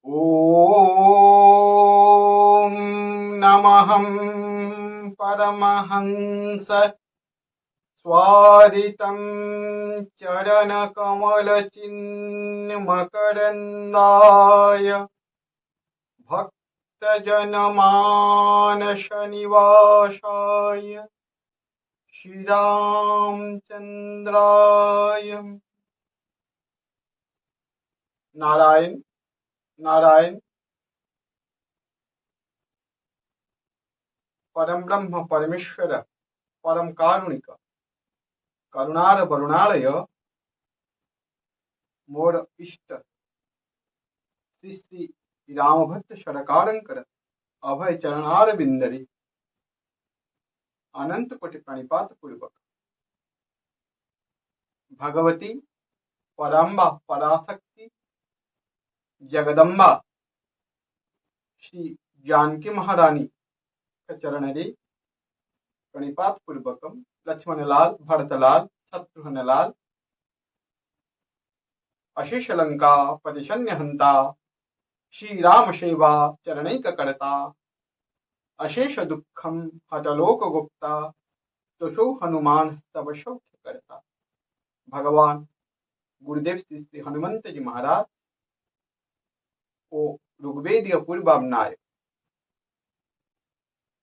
ॐ नमः परमहंस स्वादितं चरणकमलचिन्मकरन्दाय भक्तजनमानसनिवासाय श्रीरामचन्द्राय नारायण नारायण। परम ब्रह्म परमेश्वर परम कारुणिक करुणार वरुणालय मोर इष्ट श्री श्री रामभद्र सरकारंकर अभय चरणार बिंदरी अनंत कोटि प्रणिपात पूर्वक भगवती पराम्बा पराशक्ति जगदम्बा श्री जानकी महारानी का चरणरे प्रणिपात पूर्वकम लक्ष्मणलाल भरतलाल शत्रुघ्नलाल अशेष लंका पतिशन्य हंता श्री राम सेवा चरणैक करता अशेष दुखम हतलोक गुप्ता तुषो हनुमान तब सौख्य करता। भगवान गुरुदेव श्री श्री हनुमंत जी महाराज ओ ऋग्वेदीय पूर्वावनाय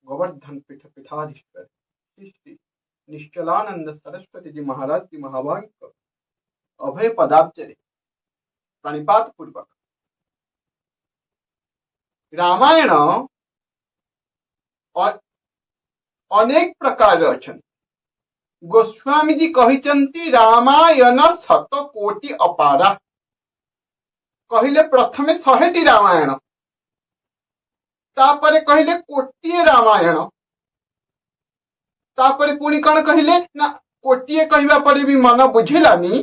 गोवर्धन पीठ पीठाधीश्वर श्री श्री निश्चलानंद सरस्वती जी महाराज जी महाभाग अभय पदाब्जरे प्रणिपात पूर्वक रामायण अनेक प्रकार अच्छा गोस्वामी जी कहते रामायण शत कोटि अपारा कहले प्रथमे 100टी रामायण तापरे कहले कोटिए रामायण तापरे पुणी कौन कहले ना कोटिए कहवा पर भी मन बुझिलानी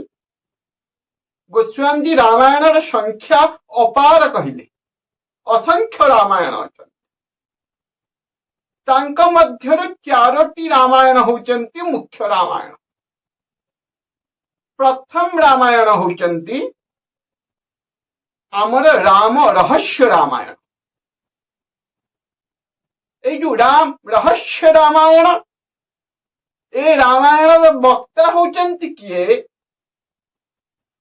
गोस्वामी जी रामायण संख्या अपार कहले असंख्य रामायण अच्छा तांका मध्यरु 4टी रामायण होचंती मुख्य रामायण। प्रथम रामायण होचंती आमर राम रहस्य रामायण। ए जो राम रहस्य रामायण ए रामायण वक्ता होचंती किए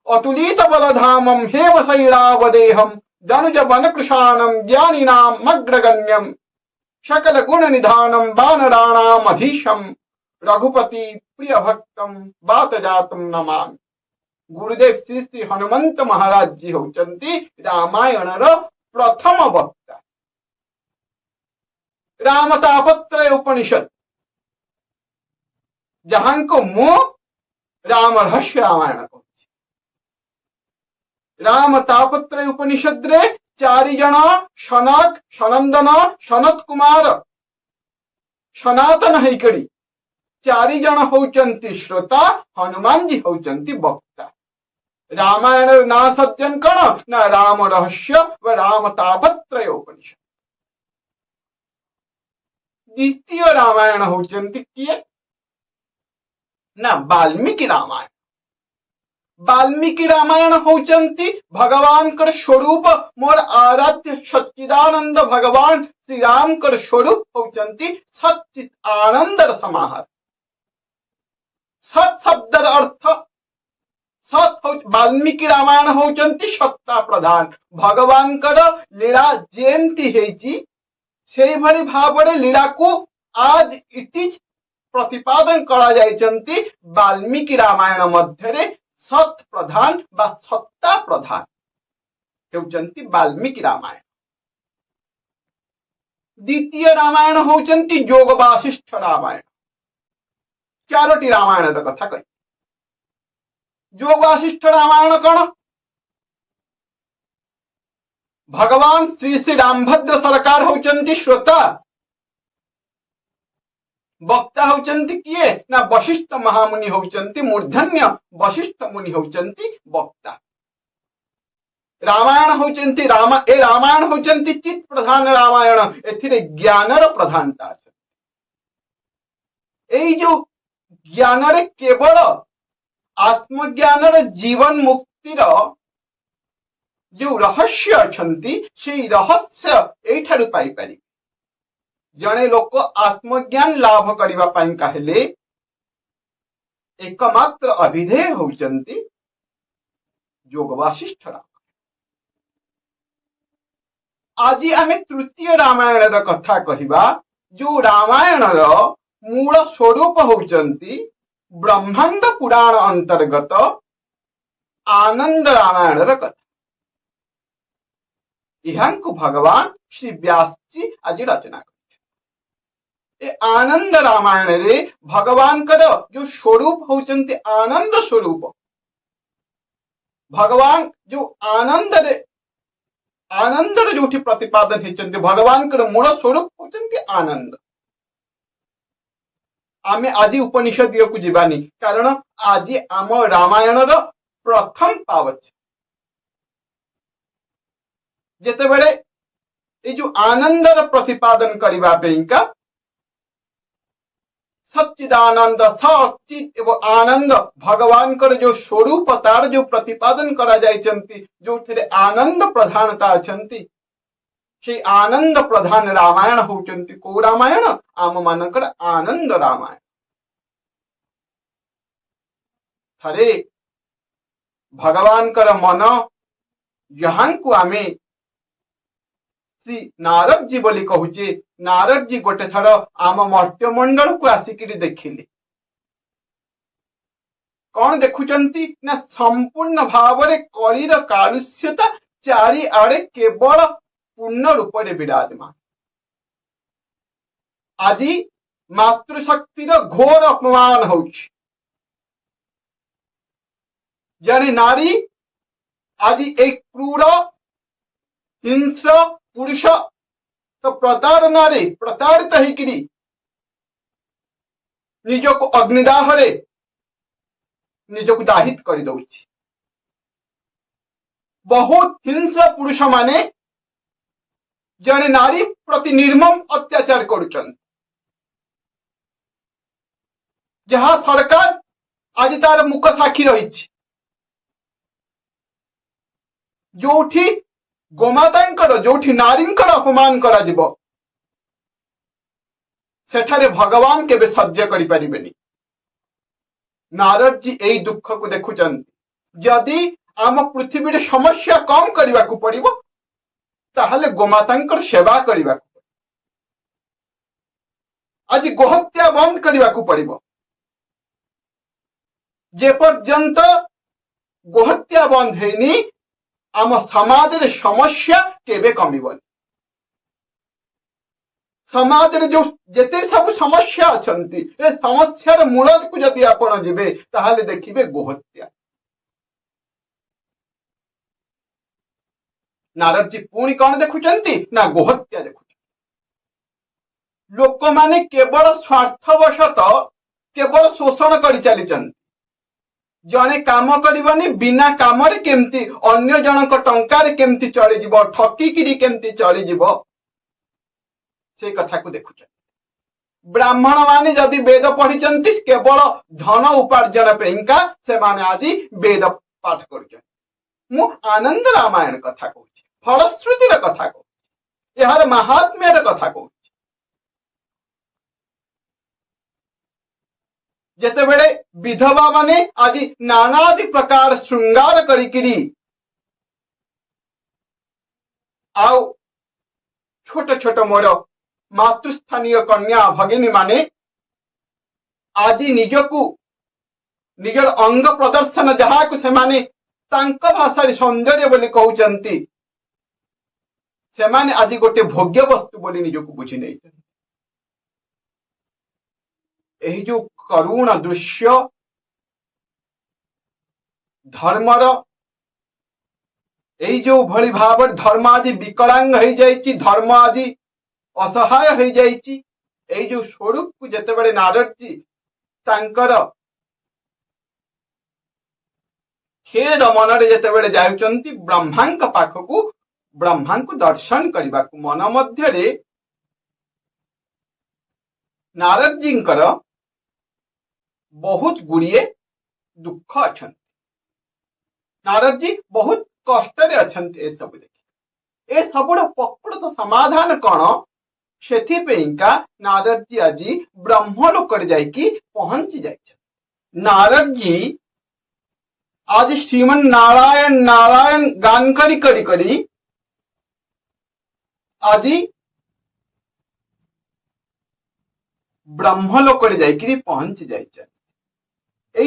अतुलित बलधामम हेम शैरावदेहम धनुज वनकृशानम ज्ञानिनाम अग्रगण्यम सकल गुण निधानम वानराणाम अधीशम रघुपति प्रिय भक्तम बात जातम नमान। गुरुदेव श्री श्री हनुमंत महाराज जी होचंती रामायण प्रथम वक्ता। रामतापत्रय उपनिषद जहां को मु राम रहस्य रामायण को रामतापत्रय उपनिषद रे 4 जन सनक सनंदन सनत कुमार सनातन हैकड़ी 4 जन होचंती श्रोता हनुमान जी होचंती वक्ता। रामायण ना सज्जन कण ना राम रहस्य व राम तापत्रय उपनिषद। द्वितीय रामायण होचंती किए ना वाल्मीकि रामायण। वाल्मीकि रामायण होचंती भगवान कर स्वरूप मोर आराध्य सच्चिदानंद भगवान श्री राम कर स्वरूप होचंती सच्चित आनंदर समाहार। सत शब्दर अर्थ सत वाल्मीकि रामायण होचंती सत्ता प्रधान भगवान कर लीला जेमती हेची सेई भली भाबरे लीला को आज इटिज प्रतिपादन करा जायचंती वाल्मीकि रामायण मध्यरे सत प्रधान बा सत्ता प्रधान होचंती वाल्मीकि रामायण। द्वितीय रामायण होचंती जोग वासिष्ठ रामायण। 4टी रामायण कथा कही जोग वासिष्ठ रामायण कौन भगवान श्री श्री रामभद्र सरकार होचंती श्रोता वक्ता होचंती किए ना वशिष्ठ महामुनि होचंती मूर्धन्य वशिष्ठ मुनि होचंती वक्ता। रामायण होचंती रामायण होचंती चित प्रधान रामायण एथिरे ज्ञानर प्रधानता ए जो ज्ञानरे केवल आत्मज्ञानर जीवन मुक्तिर जो रहस्य अछंती से रहस्य एठारु पाई पारि। जणे लोक आत्मज्ञान लाभ करिवा पाई कहले एकमात्र अभिधेय होचंती जोग वासिष्ठ राम। आज आम तृतीय रामायण कथा कहिबा जो रामायण मूल स्वरूप होचंती ब्रह्मांड पुराण अंतर्गत आनंद रामायण कथा। यहाँ भगवान श्री व्यास जी आज रचना कर आनंद रामायण रे भगवान कर जो स्वरूप होचंती आनंद स्वरूप। भगवान जो आनंद रे आनंद रे जो प्रतिपादन होचंती भगवान कर मूल स्वरूप होचंती आनंद। आमे आज उपनिषद को जीवानी कारण आज आम रामायण प्रथम पावच जेतेबेले ये जो आनंद प्रतिपादन करबा पेइका सच्चिदानंद सच्चित एवं आनंद भगवान कर जो स्वरूप तार जो प्रतिपादन करा जायचंती जो आनंद प्रधानता अछंती से आनंद प्रधान रामायण होचंती को रामायण आम मानकर आनंद रामायण। थरे भगवान कर मन यहाँ को आमे श्री नारद जी बोली कहूचे। नारद जी गोटे थर आम मर्त्यमंडल को आसिक देखिले कौन देखुचंती ना संपूर्ण भाव रे कलिर कालुष्यता चारि आड़े केवल पूर्ण रूप में विराजमान। आज मातृशक्तिर घोर अपमान होउछि। जने नारी आज एक क्रूर हिंस्र पुरुष तो प्रताड़ना रे प्रताड़ित होइकिरी निजको अग्निदाह रे निजको दाहित कर दउछि। बहुत हिंस्र पुरुष माने जने नारी प्रति निर्मम अत्याचार करुचंती। जहां सरकार आज तार मुख साक्षी रही जोठी गोमातांकर जोठी नारींकर अपमान करा जिवो सेठारे भगवान केबे सह्य करि परिबेनी। नारद जी एई दुख को देखुचंती जदि आम पृथ्वी रे समस्या कम करबा को पड़िबो ताहले गोमातांकर सेवा करबा को आज गोहत्या बंद करबा को पड़िबो। जे पर्यंत गोहत्या बंद हेनी आम समाज रे समस्या केबे कमिबनी। समाज रे जो जेते सब समस्या अछंती ए समस्या मूल को जदि आपण जिबे ताहले देखिबे गोहत्या। नारद जी पुणी कौन देखुचंती ना गोहत्या देखुचंती। लोक माने केवल स्वार्थवशत केवल शोषण करि चलीचंती। जने काम करबनी बिना काम रे केमती अन्य जनक टंका रे केमती चली जिवो ठकी किरी केमती चली जिवो से कथा को देखुचंती। ब्राह्मण माने जदि वेद पढ़िचंती केवल धन उपार्जन पेइका से माने आज वेद पाठ करुचंती। मु आनंद रामायण कथा कहूची फलश्रुतिर कथा कहूची यार महात्म्यर कथा कहूची। जेतेबेले विधवा माने आज नानादि प्रकार श्रृंगार करिकिरी आउ छोट छोट मोर मातृस्थानीय कन्या भगिनी माने आज निजकू निजर अंग प्रदर्शन जहा को से माने तांका भाषा सौंदर्य बोली कहउचंती से माने आज गोटे भोग्य वस्तु बोली निजकू बुझी नहीं। एही जो करुण दृश्य धर्मर एई जो भली भाव धर्म आज विकलांग हो जाइछि धर्म आज असहाय हो जाइछि। एई जो स्वरूप को जेतेबेले नारद जी तांकर खेद मन जेतेबेले जाउचंती ब्रह्मांक पाखकू ब्रह्मा को दर्शन करने को मन मध्य नारद जी बहुत गुड़िए दुख अच्छा। नारद जी बहुत कष्ट अछंती ए सब देखि ए सबुर प्रकृत समाधान कौन सेथिपेका नारद जी आज ब्रह्मलोक जाइकी पहुंची जाय नारद जी आज श्रीमन नारायण नारायण गान करी करी करी आज ब्रह्मलोक जाइकी पहुंची जाय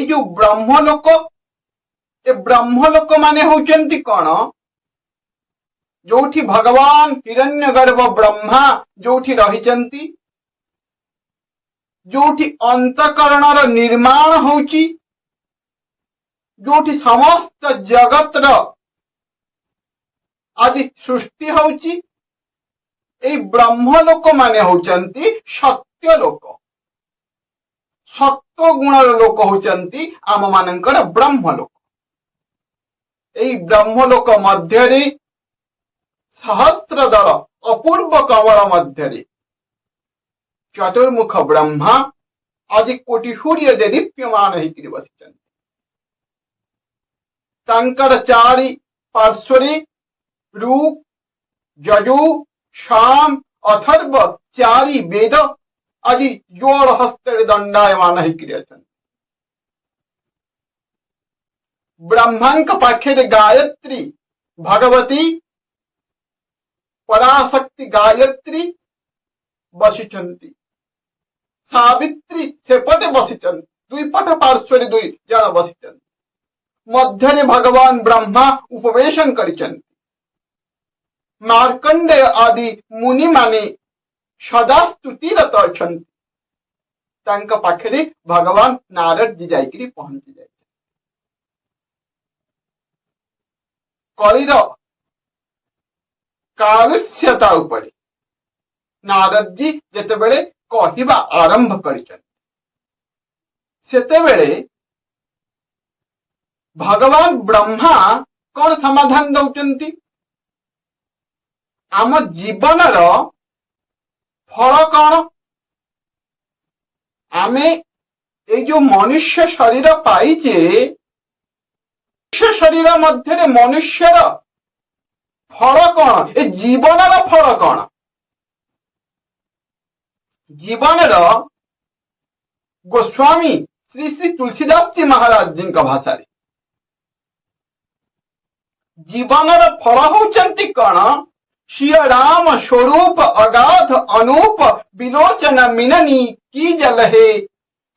जो ब्रह्मलोक ए ब्रह्मलोक माने होचंती कौन जोठी भगवान हिरण्यगर्भ ब्रह्मा जोठी रहिचंती जोठी अंतकरणर निर्माण होची जोठी समस्त जगतर आदि सृष्टि होची ए ब्रह्मलोक माने होचंती सत्य लोक सत्व गुणर लोक होचंती आम मानकर ब्रह्मलोक ए ब्रह्मलोक मध्यरे सहस्र दल अपूर्व कमल मध्यरे चतुर्मुख ब्रह्मा आज कोटि सूर्य दीप्यमान होकर बसिचंती तंकर चारि पार्श्वरे ऋक् यजु साम अथर्व चारि वेद आज जोड़ हस्ते दंडायमान होकर अछंती ब्रह्मांक पाखे गायत्री भगवती पराशक्ति गायत्री बसिचंती सावित्री सेपटे बसिचंती दुई पट पार्श्वरे दुई जन बसिचंती मध्यरे भगवान ब्रह्मा उपवेशन करिचंती मार्कंडे आदि मुनि माने सदा स्तुतिरत अछंती तांका पाखरे भगवान नारद जी जाइकरी पहुंची जाय कलिर कालुष्यता उपरे नारद जी जेतेबेले कहिबा आरंभ करिचंती सेतेबेले भगवान ब्रह्मा कौन समाधान दौचंती आम जीवनर फल कौन आमे ए जो मनुष्य शरीर पाइचे शरीर मध्य मनुष्यर फल कौन ए जीवनर फल कौन जीवनर गोस्वामी श्री श्री तुलसीदास जी महाराज जी भाषा जीवनर फल होचंती कौन श्री राम स्वरूप अगाध अनूप विलोचन मिननी की जलहे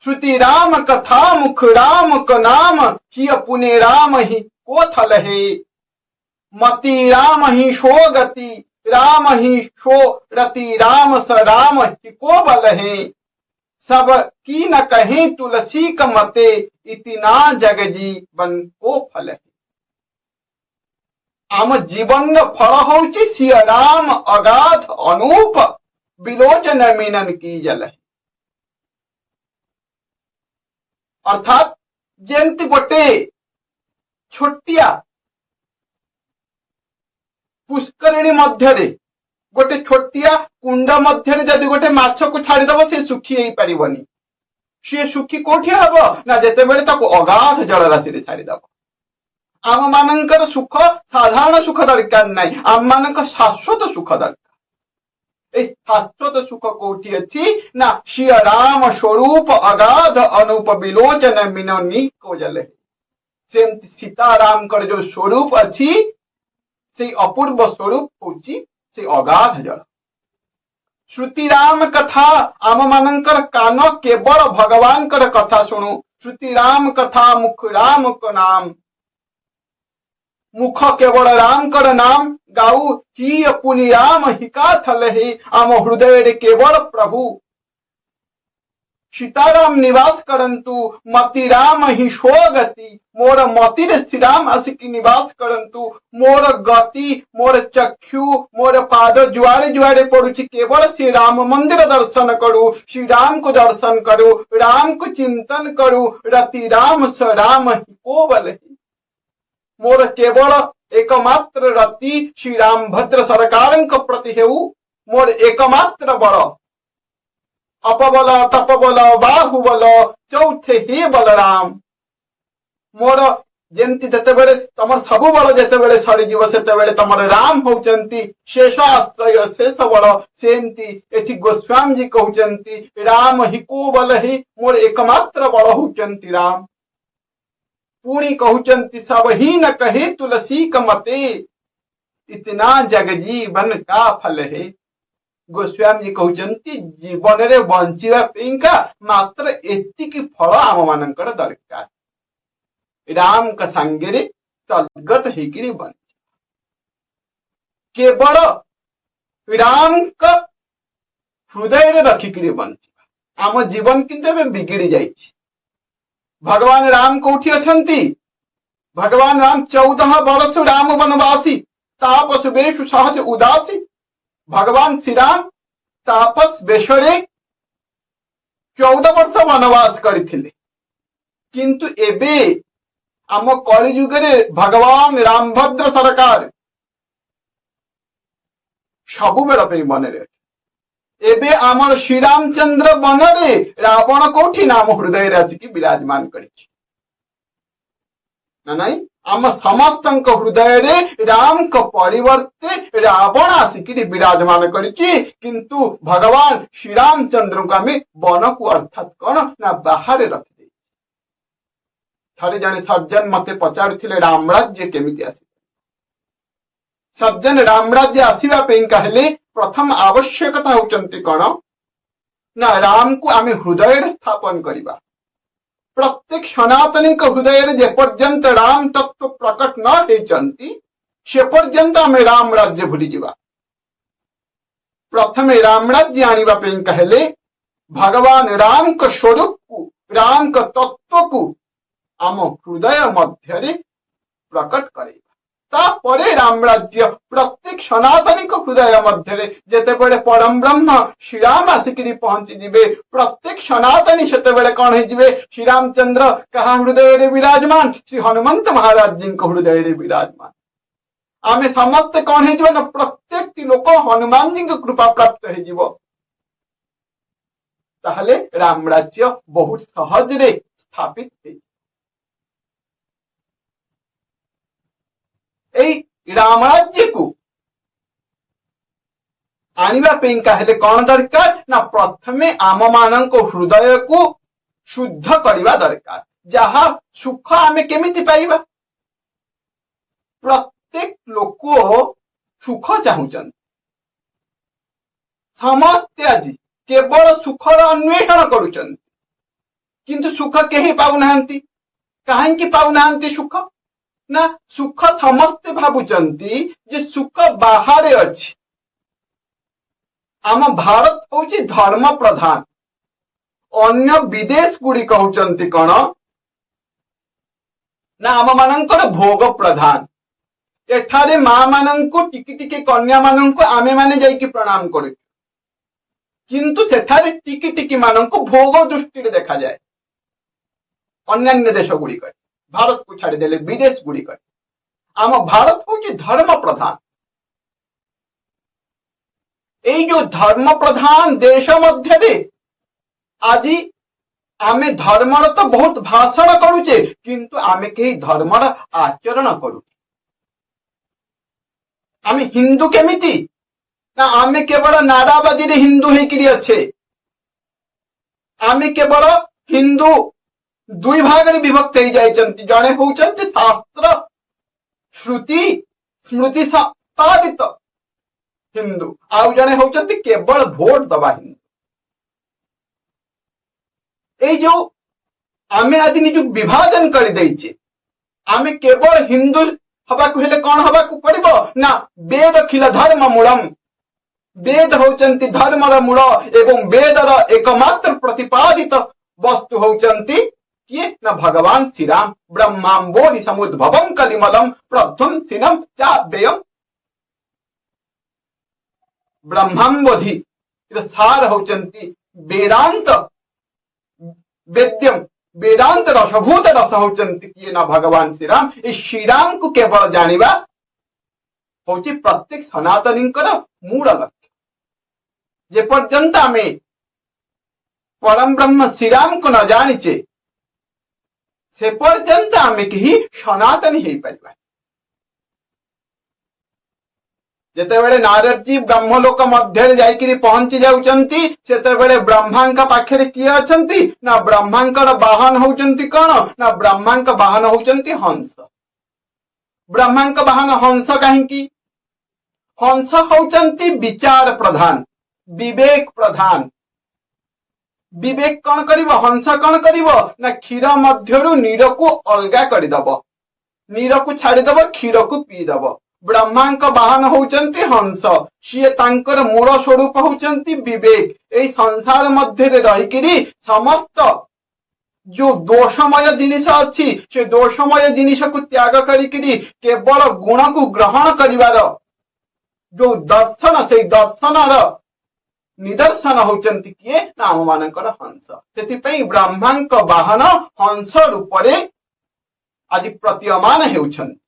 श्रुति राम कथा मुख राम क नाम किय पुने राम ही को थलहे मति राम ही शो गति राम ही शो रति राम स राम ही को बलहे सब की न कहीं तुलसी क मते इतना जग जीवन को फल है आम जीवन फल होची श्री राम अगाध अनूप विलोचन मीनन की जल है अर्थात जेमती गोटे छोटिया पुष्करिणी मध्यरे गोटे छोटिया कुंड मध्यरे जदि गोटे माछ को छाड़ीदब से सुखी हो पारिबनी सी सुखी कोठी हब ना जेतेबेले ताको अगाध जल राशि छाड़ीदब आम मानकर सुख साधारण सुख दरकार नहीं आम मानक शाश्वत सुख दरकार शाश्वत सुख कोठी अच्छी ना श्री राम स्वरूप अगाध अनूप विलोचन मिननी को जल सेमती सीताराम कर जो स्वरूप अच्छी से अपूर्व स्वरूप होची से अगाध जल श्रुति राम कथा आम मानकर कान केवल भगवान कर कथा सुनु श्रुति राम कथा मुख राम को नाम मुख केवल राम कर नाम गाऊ ही पुनि राम हिका थलहे आम हृदय केवल प्रभु सीताराम निवास करंतु मति राम ही शो गति मोर मति श्री राम आसिकी निवास करंतु मोर गति मोर चक्षु मोर पाद जुआड़े जुआड़े पड़ुची केवल श्री राम मंदिर दर्शन करू श्री राम को दर्शन करू राम को चिंतन करू रति राम स राम ही को बल मोर केवल एकमात्र रति श्री राम भद्र सरकार प्रति हेउ मोर एकमात्र बल अपबल तपबल बाहुबल चौथे हे बलराम मोर जेमती जेतेबेले तमर सबु बल जेतेबेले सरी जीव सेतेबेले तमर राम होउचंती शेष आश्रय शेष बल सेमती एठी गोस्वामी जी कहउचंती राम हिको बल ही मोर एकमात्र बल होउचंती राम। पुणी कहउचंती सब ही न कहे तुलसी कमते इतना जग जीवन का फल है। गोस्वामी जी कहउचंती जीवन रे बंचिवा पेंका मात्र एतिकी फल आम मानकर दरकार। राम का सांगे तद्गत हेकिरी बन केवल राम का हृदय रे रखिकिरी बंचिबा। आम जीवन किंतु एबे बिगिड़ी जाइछि। भगवान राम कोठी अछंती? भगवान राम 14 वर्ष राम वनवासी तापस बेशु सहज उदासी। भगवान श्री राम तापस बेशरे 14 वर्ष वनवास करथिले किंतु एबे आम कलिजुग भगवान रामभद्र सरकार सबु बेल मन एबे आमर श्रीरामचंद्र बनरे रावण कोठी नाम हृदय आसिकी विराजमान करिछि ना नहीं। आम समस्त हृदय रे राम को परिवर्ते रावण आसिकी विराजमान करिछि किंतु भगवान श्रीरामचंद्र को आम वन को अर्थात कौन ना बाहर रखि थरे जने सज्जन मते पचारुथिले राम राज्य केमिति आसी। सज्जन राम राज्य आसीबा पे कहले प्रथम आवश्यकता होचंती कोन ना राम को आमे हृदय रे स्थापन करिबा। प्रत्येक सनातनी को हृदय रे जे पर्यंत राम तत्व प्रकट न हेचंती से पर्यंत आमे राम राज्य भूली जिबा। प्रथमे राम राज्य आनिबा पे कहले भगवान राम को स्वरूप को राम को तत्व को आम हृदय मध्य प्रकट करेगा। तापरे राम राज्य प्रत्येक सनातनी को हृदय मध्य जेतेबेले परम ब्रह्म श्री राम आसिकी पहुंची जिबे प्रत्येक सनातनी सेतेबेले कौन हो जिबे श्री रामचंद्र कहा हृदय रे विराजमान श्री हनुमंत महाराज जी को हृदय रे विराजमान। आमे समस्त कौन हो जिबो ना प्रत्येक लोक हनुमान जी को कृपा प्राप्त हो जिबो। ताहले राम राज्य बहुत सहज रे स्थापित है। राम राज्य को आनिबा पे कहले कौन दरकार ना प्रथमे आम मान को हृदय को शुद्ध करवा दरकार। जहा सुख आमे केमिति पाइबा? प्रत्येक लोक सुख चाहूचन समस्त आज केवल सुखर अन्वेषण करुचन किंतु सुख केही पाउनाहांती। काहेकि पाउनाहांती सुख ना सुख समस्ते भावुचंती जे सुख बाहर अछि। आम भारत होची धर्म प्रधान अन्य विदेश गुड़ी कहउचंती कोन ना आम मानकर भोग प्रधान। एठारे मां मानंको टिकी टिकी कन्या मानंको आमे माने जाइकी प्रणाम करू किंतु सेठारे टिकी टिकी मानंको भोग दृष्टि रे देखा जाए। अन्य देश गुड़ी कर भारत को छाड़ी देले विदेश गुड़ी कर आम भारत होची धर्म प्रधान। एई जो धर्म प्रधान देश मध्य दे आज आमे धर्मर तो बहुत भाषण करूचे किंतु आमे कहीं धर्मर आचरण करू। आमे हिंदू केमिति ना आमे केवल नाराबाजी रे हिंदू हेकिरी अच्छे। आमे केवल हिंदू दुई भाग रे विभक्त हो जाइछंती। जणे होउछंती शास्त्र श्रुति स्मृति संपादित हिंदू आउ जणे होउछंती केवल भोट दबा हिंदू। ए जो आमे आज निज विभाजन कर देइछे आमे केवल हिंदू हवा को हेले कौन हवा को पड़िबो ना वेद खिल धर्म मूलम। वेद होउछंती धर्मर मूल एवं वेदर एकमात्र प्रतिपादित वस्तु होउछंती किए ना भगवान श्री राम। ब्रह्मांबोधि समुद्भवं कलिमलम प्रध्वंसिनम चाव्ययम्। ब्रह्मांबोधि सार होउछंती वेदांत वेद्यम वेदांत रसभूत रस होउछंती किए ना भगवान श्री राम। ए श्री राम को केवल जानिबा होउची प्रत्येक सनातनींकर मूल लक्ष्य। जे पर्यंत आमे परम ब्रह्म श्री राम को न जानिचे से पर्यंत आमे केही सनातनी हेई परिबा। जेतेबेले नारद जी ब्रह्मलोक मध्य जाइकिरी पहुंची जाउचंती सेतेबेले ब्रह्मांक पाखरे किए अछंती ना ब्रह्मांकर वाहन होउचंती कोन ना ब्रह्मांक वाहन होउचंती हंस। ब्रह्मांक वाहन हंस काहेकि हंस होउचंती विचार प्रधान विवेक प्रधान। विवेक कौन करिवो हंस कौन करिवो ना क्षीर मध्यरु नीर को अलगा करिदब नीर को छाड़ीदब क्षीर को पीदब। ब्रह्मांक वाहन होउचंती हंस सीए तांकर मूल स्वरूप होउचंती विवेक। एई संसार मध्य रे रहिकिरी समस्त जो दोषमय जिनिस अछि से दोषमय जिनिस को त्याग करिकिरी केवल गुण को ग्रहण करिवार जो दर्शन से दर्शन निदर्शन होचंती किए ना आम मानकर हंस। सेति ब्रह्मांक वाहन हंस रूप आज प्रतीयमान हेउछंती।